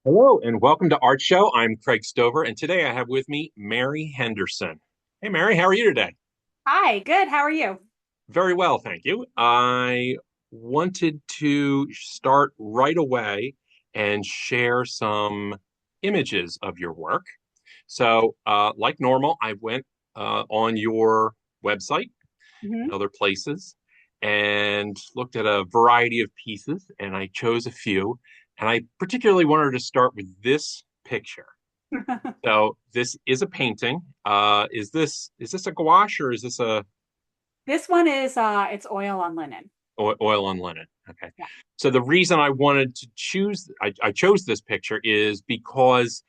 Hello and welcome to Art Show. I'm Craig Stover, and today I have with me Mary Henderson. Hey, Mary, how are you today? Hi, good. How are you? Very well, thank you. I wanted to start right away and share some images of your work. So, like normal, I went on your website and Hmm. other places and looked at a variety of pieces, and I chose a few. And I particularly wanted to start with this picture. So this is a painting. Is this a gouache or is this a This one is it's oil on linen. oil on linen? Okay. Yeah. So the reason I wanted to I chose this picture is because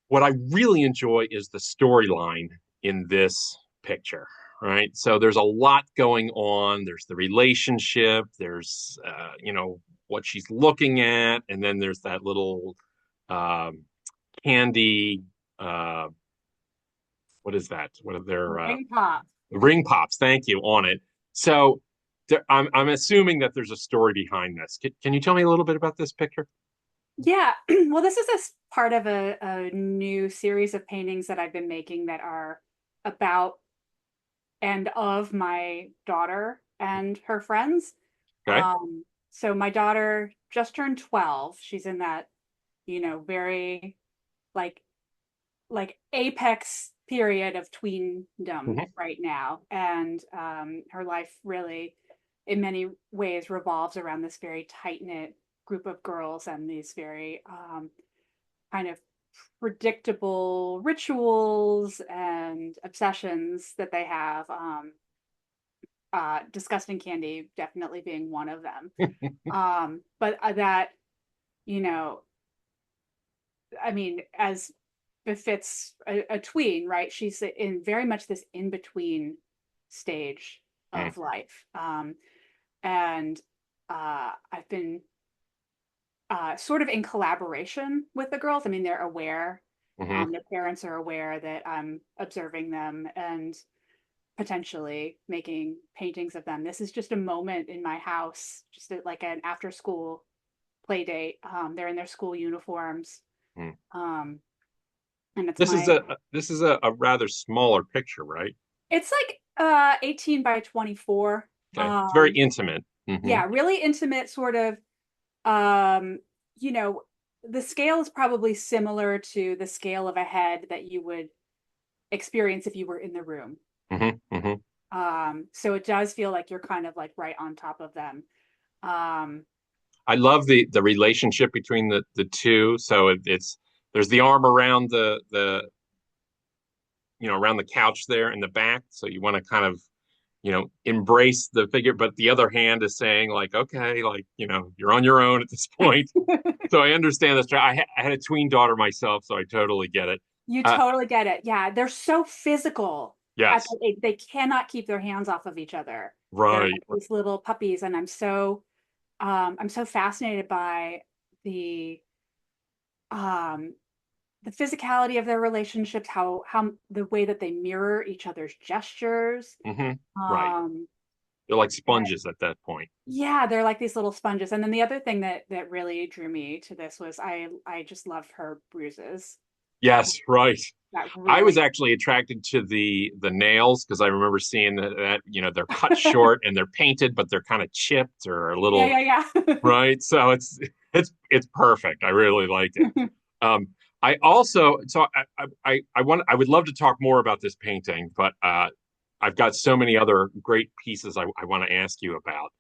what I really enjoy is the storyline in this picture, right? So there's a lot going on. There's the relationship. There's what she's looking at, and then there's that little um, candy. Uh, what is that? What are their Ring pop. ring pops? Thank you on it. So I'm assuming that there's a story behind this. Can you tell me a little bit about this picture? Yeah. Well, this is part of a new series of paintings that I've been making that are about and of my daughter and her friends. Okay. So my daughter just turned 12. She's in that, very like apex period of tweendom Hmm. right now, and her life really in many ways revolves around this very tight knit group of girls and these very kind of predictable rituals and obsessions that they have. Disgusting candy definitely being one of them. But that, you know, I mean, as befits a tween, right? She's in very much this in between stage of life. And I've been sort of in collaboration with the girls. I mean, they're aware, Hmm. their parents are aware that I'm observing them and potentially making paintings of them. This is just a moment in my house, just like an after school play date. They're in their school uniforms. Um, and it's my This is a rather smaller picture, right? It's like 18 by 24. Okay. It's very Um intimate. yeah, really intimate sort of. um you know, the scale is probably similar to the scale of a head that you would experience if you were in the room. Hmm. So it does feel like you're kind of like right on top of them. Um I love the relationship between the two. So it's there's the arm around the around the couch there in the back. So you want to kind of embrace the figure, but the other hand is saying like, okay, like you're on your own at this point. So I understand this. I had a tween daughter myself, so I totally get it. you Uh, totally get it. Yeah, they're so physical at yes, the age. They cannot keep their hands off of each other. They're right. like these little puppies, and I'm so fascinated by the um the physicality of their relationships, how the way that they mirror each other's gestures. Hmm. Right. Um They're like and sponges at that point. yeah, they're like these little sponges. And then the other thing that really drew me to this was I just love her bruises. Yes, right. That I was really. actually attracted to the nails because I remember seeing that they're cut short and they're painted, but they're kind of chipped or a Yeah, little yeah, right. So it's perfect. I really liked it. yeah. I also so I would love to talk more about this painting, but I've got so many other great pieces I want to ask you about.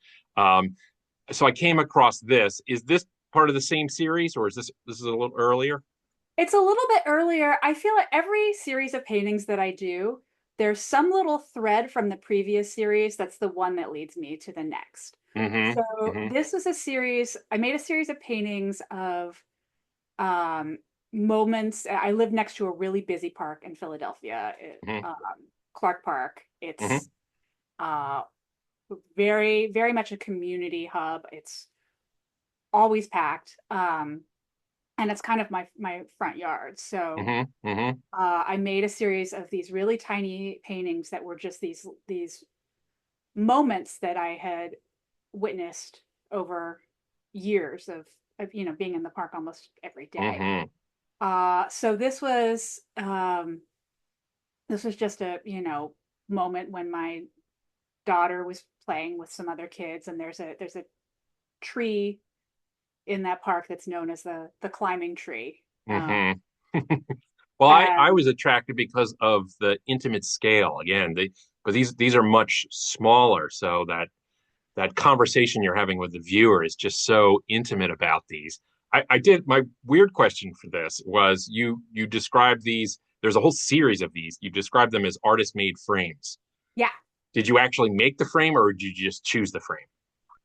So I came across this. Is this part of the same series, or is this is a little earlier? It's a little bit earlier. I feel like every series of paintings that I do, there's some little thread from the previous series that's the one that leads me to the next. Mm-hmm. So Mm-hmm. this is a series, I made a series of paintings of um, moments. I live next to a really busy park in Philadelphia, Mm-hmm. Clark Park. Mm-hmm. It's uh, very, very much a community hub. It's always packed. And it's kind of my front yard. So Mm-hmm. Mm-hmm. I made a series of these really tiny paintings that were just these moments that I had witnessed over years of of, being in the park almost every day. Hmm. So this was just a, moment when my daughter was playing with some other kids, and there's a tree in that park that's known as the climbing tree. Hmm. Well, I And was attracted because of the intimate scale. Again, but these are much smaller, so that conversation you're having with the viewer is just so intimate about these. I did my weird question for this was you described these. There's a whole series of these. You described them as artist made frames. yeah, Did you actually make the frame, or did you just choose the frame?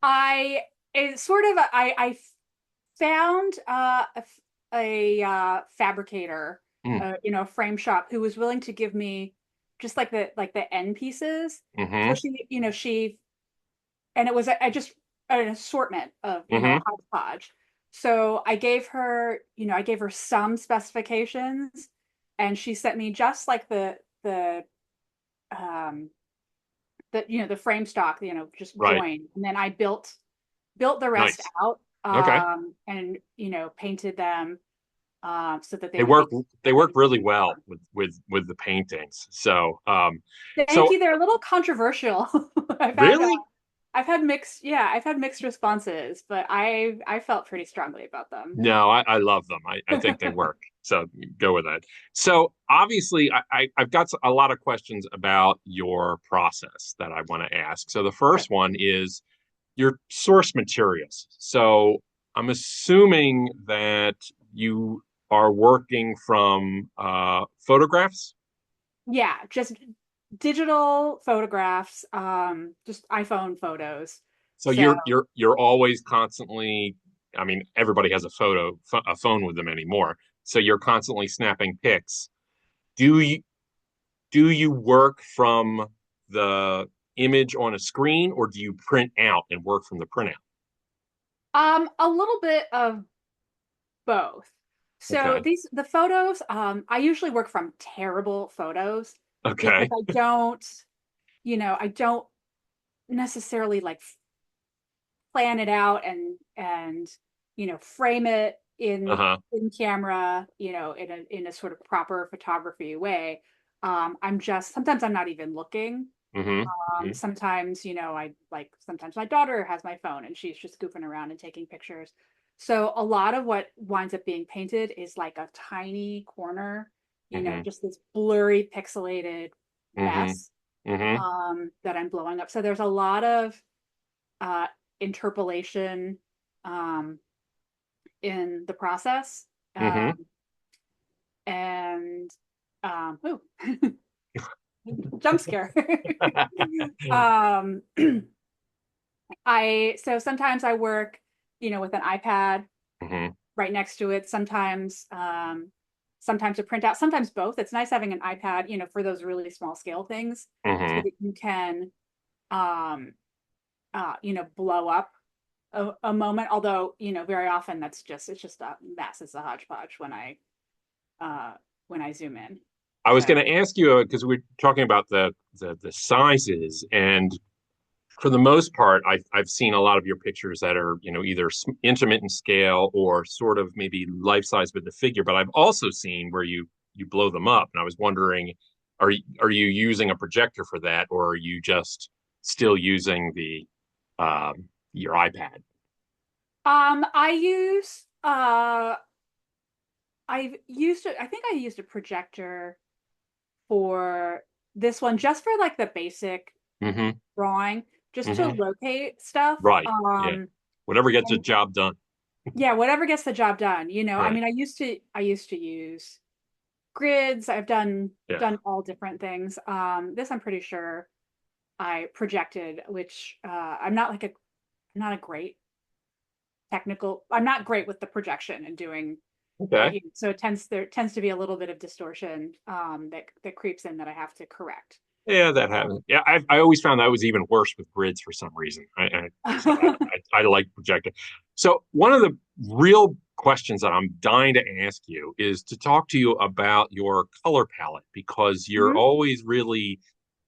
I it's sort of I found a fabricator, Mm. a frame shop who was willing to give me just like the end pieces. So Hmm. she and it was I just an assortment of a Hmm. hodgepodge. So I gave her some specifications, and she sent me just like um the frame stock, just Right. join, and then I built the rest Nice. out, Okay. and painted them, so that they They would work be they work ready for really the well summer. with the paintings. So Thank you. They're a little controversial. I've had uh, really. I've had mixed responses, but I felt pretty strongly about them. No, I love them. I think they work. So go with that. So obviously, I've got a lot of questions about your process that I want to ask. So the Sure. first one is your source materials. So I'm assuming that you are working from photographs. Yeah, just digital photographs, just iPhone photos. So So you're always constantly. I mean, everybody has a phone with them anymore. So you're constantly snapping pics. Do you do you work from the image on a screen, or do you print out and work from the printout? a little bit of both. So Okay. the photos, I usually work from terrible photos because Okay. I don't necessarily like plan it out and frame it Uh-huh. in camera, in a sort of proper photography way. I'm just sometimes I'm not even looking. Mm-hmm. Hmm. Sometimes, sometimes my daughter has my phone and she's just goofing around and taking pictures. So a lot of what winds up being painted is like a tiny corner, Hmm. just this blurry, pixelated Hmm. mess, Hmm. that I'm blowing up. So there's a lot of uh, interpolation, um, in the process. Hmm. Um, and ooh, jump scare. um, I so sometimes I work, with an iPad Hmm. right next to it. Sometimes a printout, sometimes both. It's nice having an iPad, for those really small scale things, so Hmm. that you can, blow up a moment. Although, very often it's just a mess. It's a hodgepodge uh, when I zoom in. I was So, going to ask you because we're talking about the sizes, and for the most part, I've seen a lot of your pictures that are either intimate in scale or sort of maybe life size with the figure. But I've also seen where you blow them up, and I was wondering, are you using a projector for that, or are you just still using the your iPad? I use I think I used a projector for this one just for like the basic Hmm. drawing, just to Hmm. locate stuff. Right. Yeah. Whatever gets the And job done. yeah, whatever gets the job done. I Right. mean, I used to use grids. I've Yeah. done all different things. This I'm pretty sure I projected, which I'm not a great technical. I'm not great with the projection and doing. Okay. So there tends to be a little bit of distortion, that creeps in that I have to correct. Yeah, that happens. Yeah, I always found that was even worse with grids for some reason. So I like projecting. So one of the real questions that I'm dying to ask you is to talk to you about your color palette because you're Mhm. always really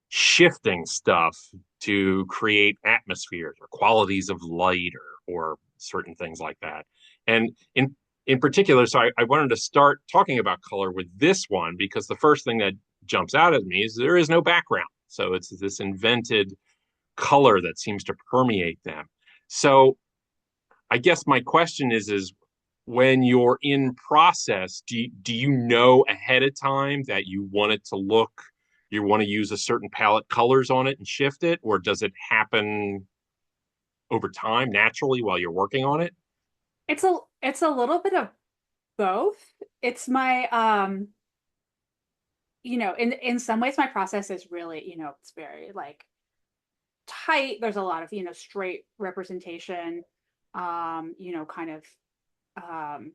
shifting stuff to create atmospheres or qualities of light or certain things like that. And in particular, so I wanted to start talking about color with this one because the first thing that jumps out at me is there is no background. So it's this invented color that seems to permeate them. So I guess my question is when you're in process, do you know ahead of time that you want it to look, you want to use a certain palette colors on it and shift it, or does it happen over time naturally while you're working on it? It's a little bit of both. It's my in some ways my process is really, it's very like tight. There's a lot of, straight representation, kind of um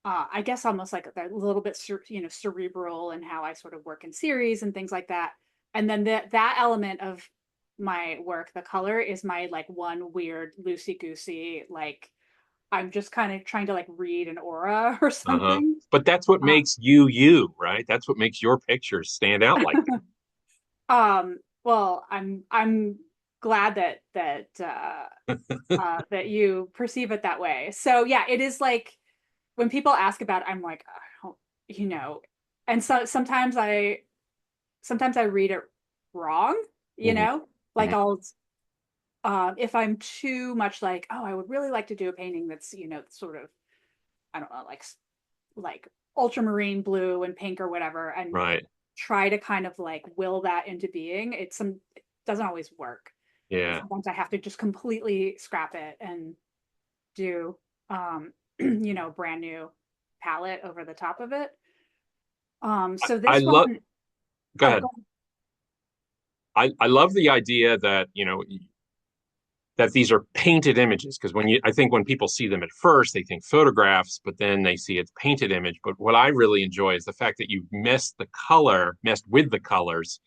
I guess almost like a little bit cerebral in how I sort of work in series and things like that. And then that element of my work, the color, is my like one weird loosey goosey, like I'm just kind of trying to like read an aura or Uh-huh. something. But that's what Uh, makes you you, right? That's what makes your pictures stand out like well, I'm glad that you perceive it that way. So yeah, it is like when people ask about it, I'm like, I don't, and so sometimes I read it wrong, that. like Hmm. I'll if I'm too much like, oh, I would really like to do a painting that's, sort of, I don't know, like ultramarine blue and pink or whatever, and Right. try to kind of like will that into being. It doesn't always work. And Yeah. sometimes I have to just completely scrap it and do brand new palette over the top of it. So I this love, one, go oh, ahead. go I love the idea that, that these are painted images because I think when people see them at first, they think photographs, but then they see it's painted image. But what I really enjoy is the fact that you've messed with the colors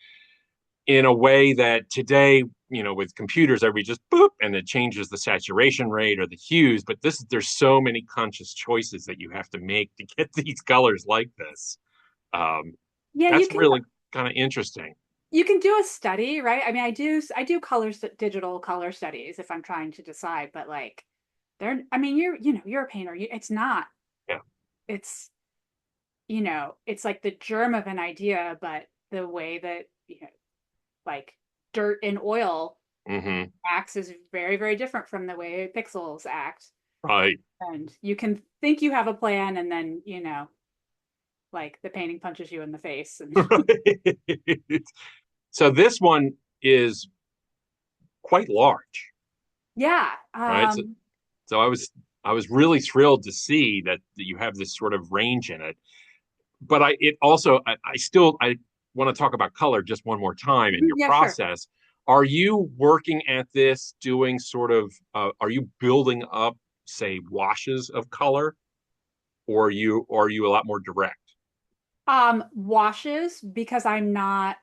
in a way that today, with computers, everybody just boop and it changes the saturation rate or the hues. But there's so many conscious choices that you have to make to get these colors like this. Um, yeah, that's really kind of interesting. you can do a study, right? I mean, I do digital color studies if I'm trying to decide, but like I mean, you're a painter. It's not, Yeah. it's, it's like the germ of an idea, but the way that, like dirt and oil Hmm. acts is very, very different from the way pixels act. Right. And you can think you have a plan and then, like the painting punches you in the face. And Right. So this one is quite large, yeah. right? So I was really thrilled to see that you have this sort of range in it. But it also I still I want to talk about color just one more time in your Yeah, sure. process. Are you working at this doing sort of are you building up, say, washes of color, or are you a lot more direct? Washes, because um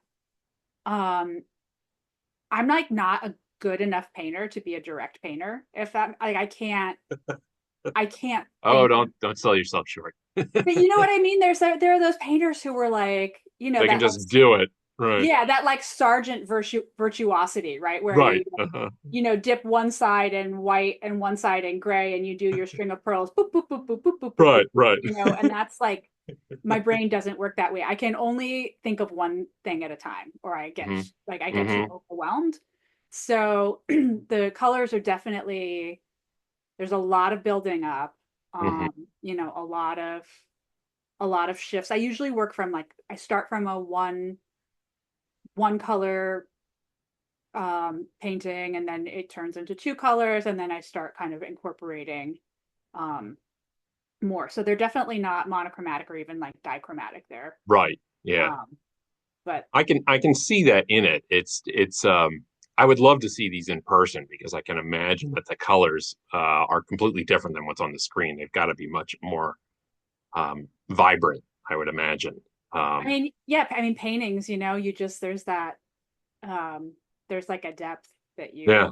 I'm like not a good enough painter to be a direct painter. If that like I can't Oh, think. don't sell yourself short. But you know what I mean? There are those painters who were like, They can that like just do it. Right. yeah, that like sergeant virtuosity, right? Where Right. you dip one side in white and one side in gray and you do your string of pearls, boop, boop, boop, boop, boop, boop, boop, boop, Right. Right. and that's like my brain doesn't work that way. I can only think of one thing at a time, or Hmm. I get too Hmm. overwhelmed. So the colors are definitely, there's a lot of building up, Hmm. a lot of shifts. I usually work from like I start from a one color painting, and then it turns into two colors, and then I start kind of incorporating um more. So they're definitely not monochromatic or even like dichromatic there. Right. Yeah. um but I can see that in it. It's I would love to see these in person because I can imagine that the colors are completely different than what's on the screen. They've got to be much more vibrant, I would imagine. I Um, mean, yeah, I mean paintings, you just there's that um there's like a depth that yeah,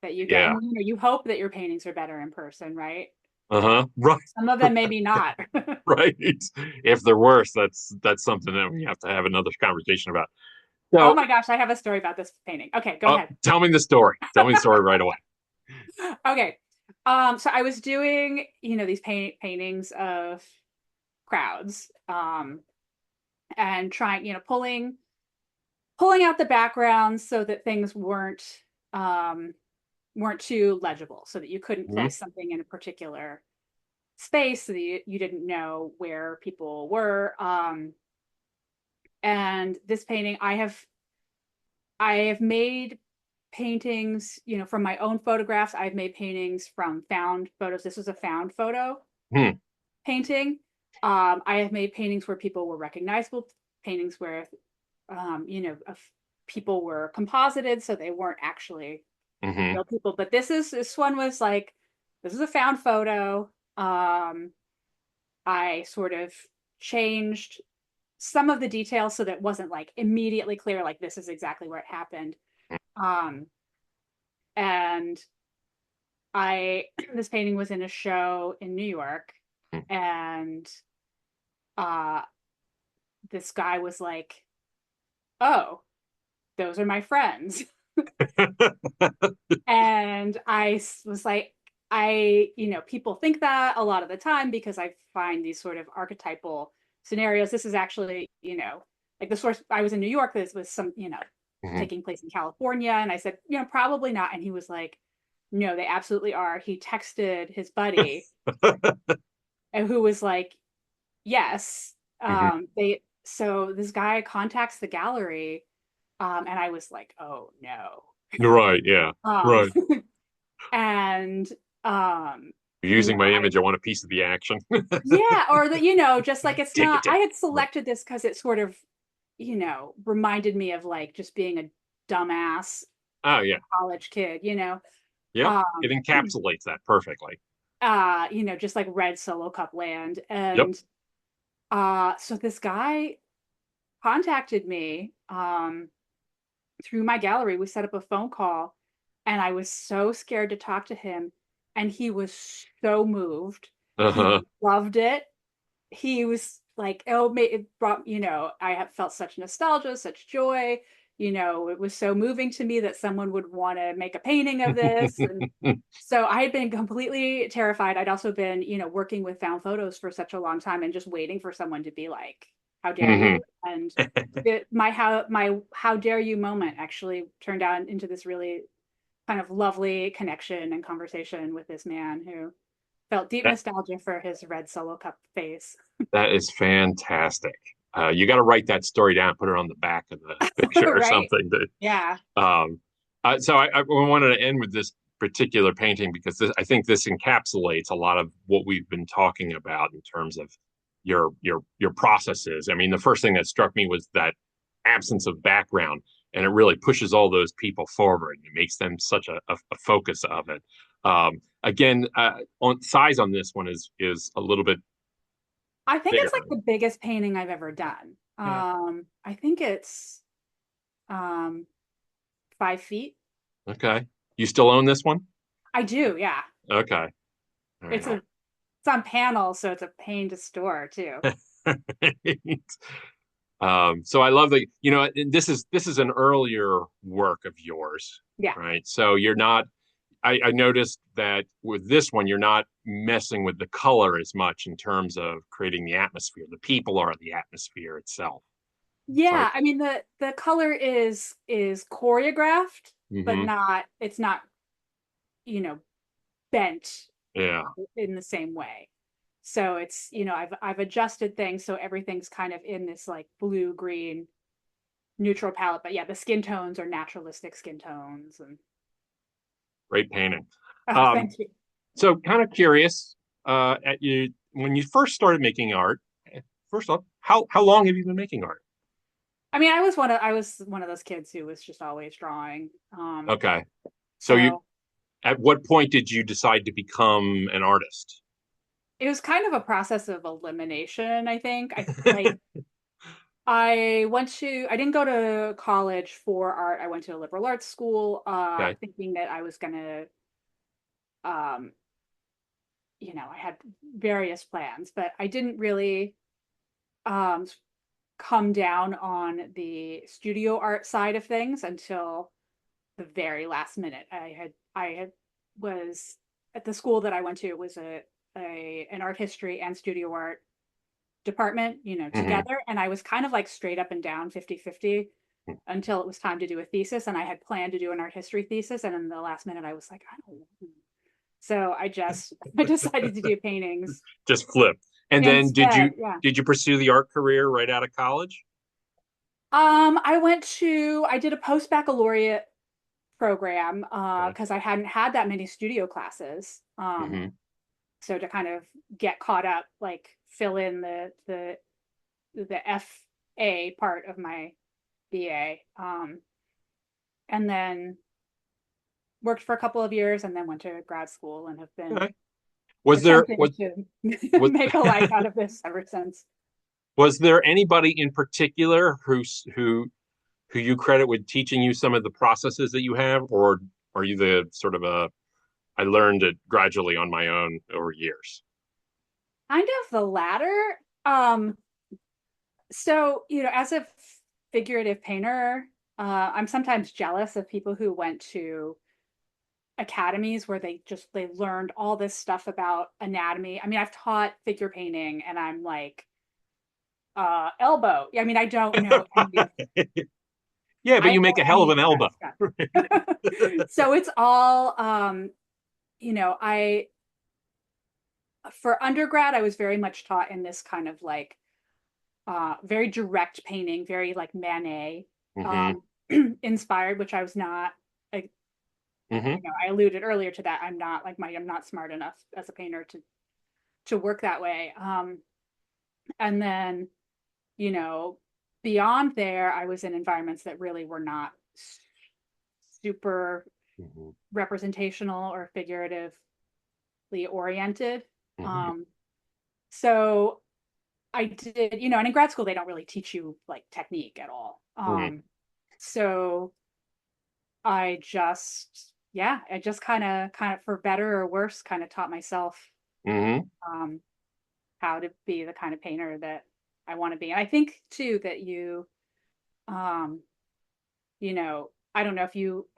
you get, yeah, and you hope that your paintings are better in person, right? uh-huh, right, Some of them maybe not. right. If they're worse, that's something that we have to have another conversation about. Oh So, my gosh, I have a story about this painting. Okay, go ahead. tell me the story. Tell me the story right away. Okay. So I was doing, these paintings of crowds, and trying, pulling out the backgrounds so that things weren't too legible, so that you couldn't Mhm. place something in a particular space, so that you didn't know where people were. And this painting, I have made paintings, from my own photographs. I've made paintings from found photos. This was a found photo Hmm. painting. I have made paintings where people were recognizable, paintings where, people were composited, so they weren't actually Hmm. real people. But this one was like, this is a found photo. I sort of changed some of the details so that it wasn't like immediately clear, like this is exactly where it happened. Um, and I this painting was in a show in New York, and uh this guy was like, "Oh, those are my friends." And was like, people think that a lot of the time because I find these sort of archetypal scenarios. This is actually, like the source. I was in New York. This was some, Hmm. taking place in California. And I said, probably not. And he was like, no, they absolutely are. He texted his buddy, and who was like, yes. Hmm. So this guy contacts the gallery, and I was like, oh no. Right. Yeah. Um, Right. and um, You're using my image. I want a piece of the action. yeah, or that, just like it's Take it. not, I Take it. had Right. selected this because it sort of, reminded me of like just being a dumbass Oh yeah. college kid, Yep. It um, encapsulates that perfectly. just like red Solo Cup land. Yep. And so this guy contacted me through my gallery. We set up a phone call, and I was so scared to talk to him, and he was so moved. He Uh-huh. loved it. He was like, oh, it brought, I have felt such nostalgia, such joy. It was so moving to me that someone would want to make a painting of this. And so I had been completely terrified. I'd also been, working with found photos for such a long time and just waiting for someone to be like, how dare Hmm. you? And my how dare you moment actually turned out into this really kind of lovely connection and conversation with this man who felt deep That nostalgia for his red Solo Cup face. that is fantastic. You got to write that story down, put it on the back of the picture or Right? something. Yeah. So I wanted to end with this particular painting because I think this encapsulates a lot of what we've been talking about in terms of your processes. I mean, the first thing that struck me was that absence of background, and it really pushes all those people forward. It makes them such a focus of it. Again, on size on this one is a little bit I think bigger. it's like the biggest painting I've ever done. Yeah. I think it's um 5 feet. Okay. You still own this one? I do, yeah. Okay. All right. It's a it's on panel, so it's a pain to store too. So I love that, this is an earlier work of yours, Yeah. right? So you're not, I noticed that with this one, you're not messing with the color as much in terms of creating the atmosphere. The people are the atmosphere itself. So I, Yeah, I mean the color is choreographed, but hmm not it's not, you know, bent yeah, in the same way. So it's, I've adjusted things so everything's kind of in this like blue green neutral palette. But yeah, the skin tones are naturalistic skin tones. And great painting. oh, Um, thank you. so kind of curious, at you when you first started making art, first off, how long have you been making art? I mean, I was one of those kids who was just always drawing. Okay. So you, So at what point did you decide to become an artist? it was kind of a process of elimination, I think. I didn't go to college for art. I went to a liberal arts school, Okay. thinking that I was gonna, um, I had various plans, but I didn't really um, come down on the studio art side of things until the very last minute. I was at the school that I went to, it was an art history and studio art department, Hmm. together. And I was kind of like straight up and down 50-50 until it was time to do a thesis. And I had planned to do an art history thesis. And in the last minute, I was like, I don't know. So I decided to do paintings Just flip. And then instead. Yeah. did you pursue the art career right out of college? I did a post baccalaureate program Okay. because I hadn't had that many studio classes. Hmm. So to kind of get caught up, like fill in the FA part of my BA, and then worked for a couple of years, and then went to grad school and have been Okay. Was there attempting to was make a life out of this ever since. was there anybody in particular who you credit with teaching you some of the processes that you have, or are you the sort of a I learned it gradually on my own over years? Kind of the latter. Um, so as a figurative painter, I'm sometimes jealous of people who went to academies where they learned all this stuff about anatomy. I mean, I've taught figure painting and I'm like elbow. I mean, I don't know any of Yeah, but I you don't make a know hell of any an of that elbow. stuff. So it's all I for undergrad I was very much taught in this kind of like very direct painting, very like Manet Hmm. um inspired, which I was not. I, Hmm. I alluded earlier to that. I'm not smart enough as a painter to work that way. And then, you know, beyond there, I was in environments that really were not super Hmm. representational or figuratively oriented. Hmm. Um, so I did, and in grad school, they don't really teach you like technique at all. Hmm. So I just kind of for better or worse, kind of taught myself Hmm. um, how to be the kind of painter that I want to be. And I think too that um, I don't know if you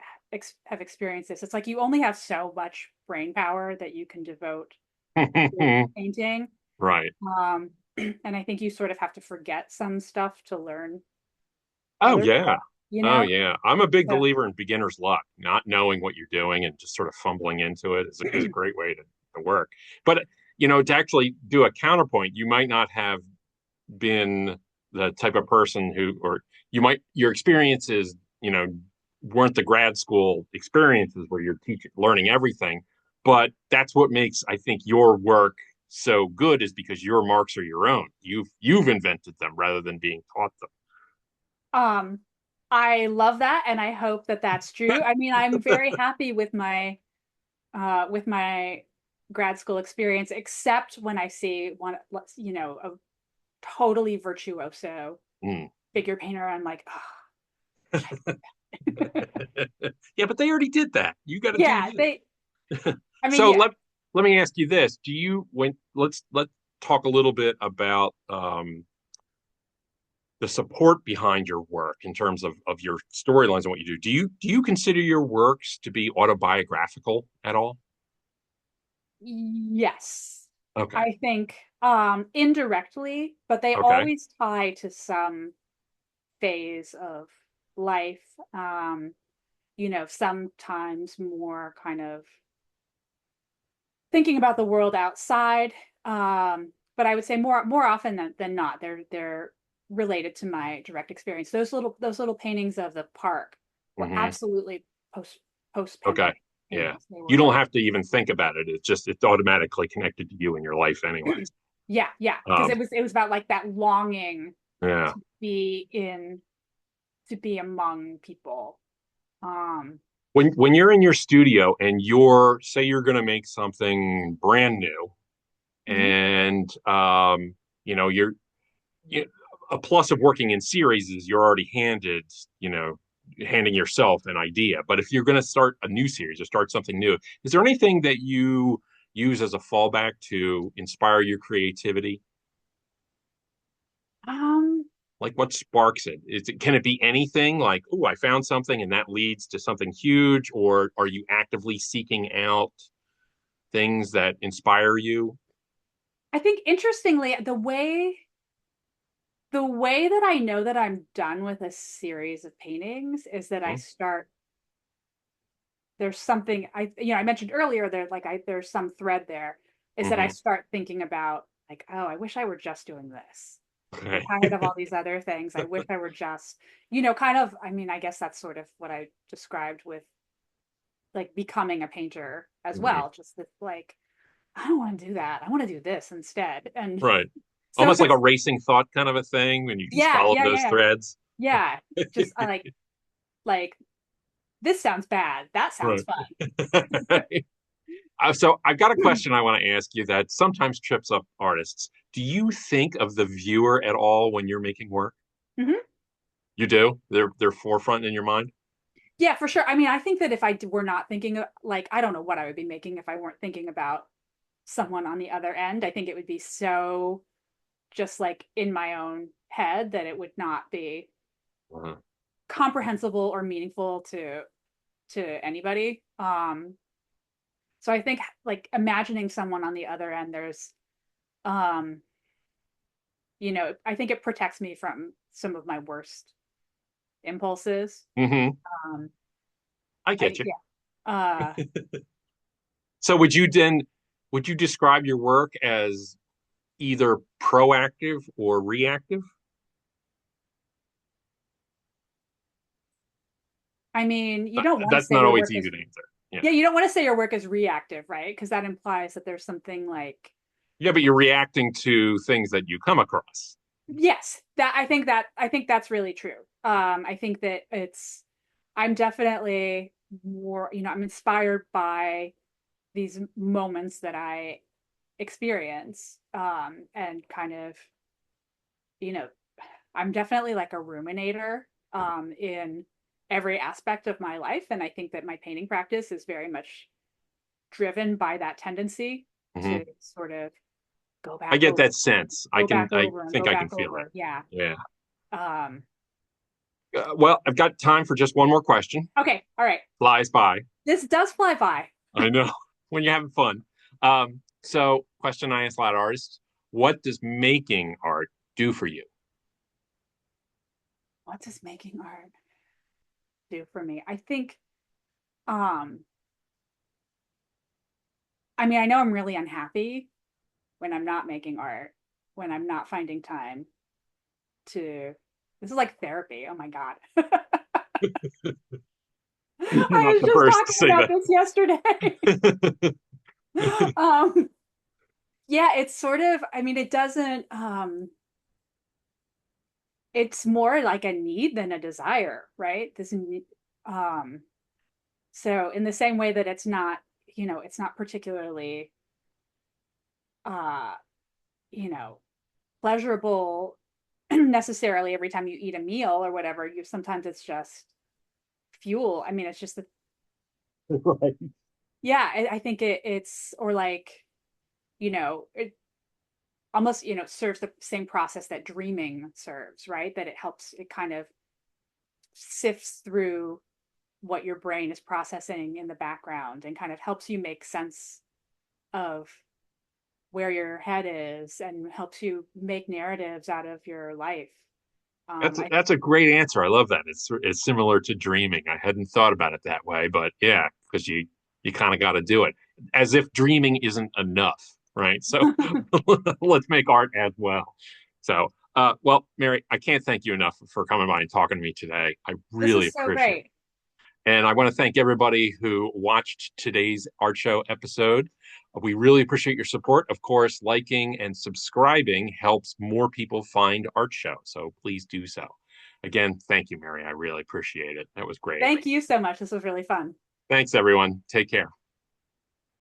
have experienced this. It's like you only have so much brain power that you can devote to painting. Right. Um, and I think you sort of have to forget some stuff to learn Oh other yeah. stuff, Oh yeah. I'm a big So, believer in beginner's luck. Not knowing what you're doing and just sort of fumbling into it is a great way to work. But to actually do a counterpoint, you might not have been the type of person who, or your experiences, weren't the grad school experiences where you're teaching, learning everything. But that's what makes, I think, your work so good is because your marks are your own. You've invented them rather than being taught um, I love that, and I hope that that's true. I mean, I'm very happy with my grad school experience, except when I see a totally virtuoso them. figure painter. I'm like, oh, Yeah, but they already did that. You got to do yeah, this. I mean, So yeah. let me ask you this: Do you when let's talk a little bit about the support behind your work in terms of your storylines and what you do. Do you consider your works to be autobiographical at all? Yes. Okay. I think indirectly, but they Okay. always tie to some phase of life. Sometimes more kind of thinking about the world outside. But I would say more often than not, they're related to my direct experience. Those little paintings of the park were Hmm. absolutely post post Okay. pandemic Yeah. paintings. They You were don't like, have to even think about it. It's automatically connected to you in your life anyways. yeah, yeah, because Um, it was about like that longing yeah. to be in to be among people. Um, When you're in your studio and you're going to make something brand new mhm. and you're you, a plus of working in series is you're already handing yourself an idea. But if you're going to start a new series or start something new, is there anything that you use as a fallback to inspire your creativity? Um, Like what sparks it? Can it be anything like, oh, I found something and that leads to something huge, or are you actively seeking out things that inspire you? I think interestingly, the way that I know that I'm done with a series of paintings is that I Mhm. start there's something I mentioned earlier there there's some thread there is that I Mhm. start thinking about like, oh, I wish I were just doing this. I'm Okay. tired of all these other things. I wish I were just, kind of, I mean, I guess that's sort of what I described with like becoming a painter as Mhm. well. Just that like, I don't want to do that. I want to do this instead. And Right. so Almost like a it's racing thought kind of a thing, and you just yeah, follow yeah, those yeah. threads. Yeah. Just like this sounds bad. That sounds Right. fun. So I've got a question I want to ask you that sometimes trips up artists. Do you think of the viewer at all when you're making work? Mhm. You do? They're forefront in your mind? Yeah, for sure. I mean, I think that if were not thinking like, I don't know what I would be making if I weren't thinking about someone on the other end. I think it would be so just like in my own head that it would not be Uh-huh. comprehensible or meaningful to anybody. So I think like imagining someone on the other end, um, I think it protects me from some of my worst impulses. Hmm. Um, I I get you. yeah. Uh, So would you describe your work as either proactive or reactive? I mean, you don't want to That's say not your always work easy is to answer. Yeah. yeah, you don't want to say your work is reactive, right? Because that implies that there's something like Yeah, but you're reacting to things that you come across. yes, I think that's really true. I think that I'm definitely more, I'm inspired by these moments that I experience, and kind of, you know, I'm definitely like a ruminator, in every aspect of my life, and I think that my painting practice is very much driven by that tendency Hmm. to sort of go I back get over, that sense. I and think go I can back feel that. over. Yeah. Yeah. Um, Well, I've got time for just one more question. okay. All right. Flies by. This does fly by. I know when you're having fun. So, question I ask a lot of artists: what does making art do for you? What does making art do for me? I think, um, I mean, I know I'm really unhappy when I'm not making art, when I'm not finding time to, this is like therapy. Oh my God. You're I not was the just first to talking say about this yesterday. that. um, yeah, it's sort of, I mean, it's more like a need than a desire, right? Um, so in the same way that it's not particularly, uh, you know, pleasurable necessarily every time you eat a meal or whatever. Sometimes it's just fuel. I mean, it's just the Right. yeah. I think it's or like it almost serves the same process that dreaming serves, right? That it kind of sifts through what your brain is processing in the background and kind of helps you make sense of where your head is and helps you make narratives out of your life. I That's a great answer. I love that. It's similar to dreaming. I hadn't thought about it that way, but yeah, because you kind of got to do it as if dreaming isn't enough, right? So let's make art as well. So, well, Mary, I can't thank you enough for coming by and talking to me today. I This really is so appreciate it. great. And I want to thank everybody who watched today's Art Show episode. We really appreciate your support. Of course, liking and subscribing helps more people find Art Show. So please do so. Again, thank you, Mary. I really appreciate it. That was great. Thank you so much. This was really fun. Thanks, everyone. Take care.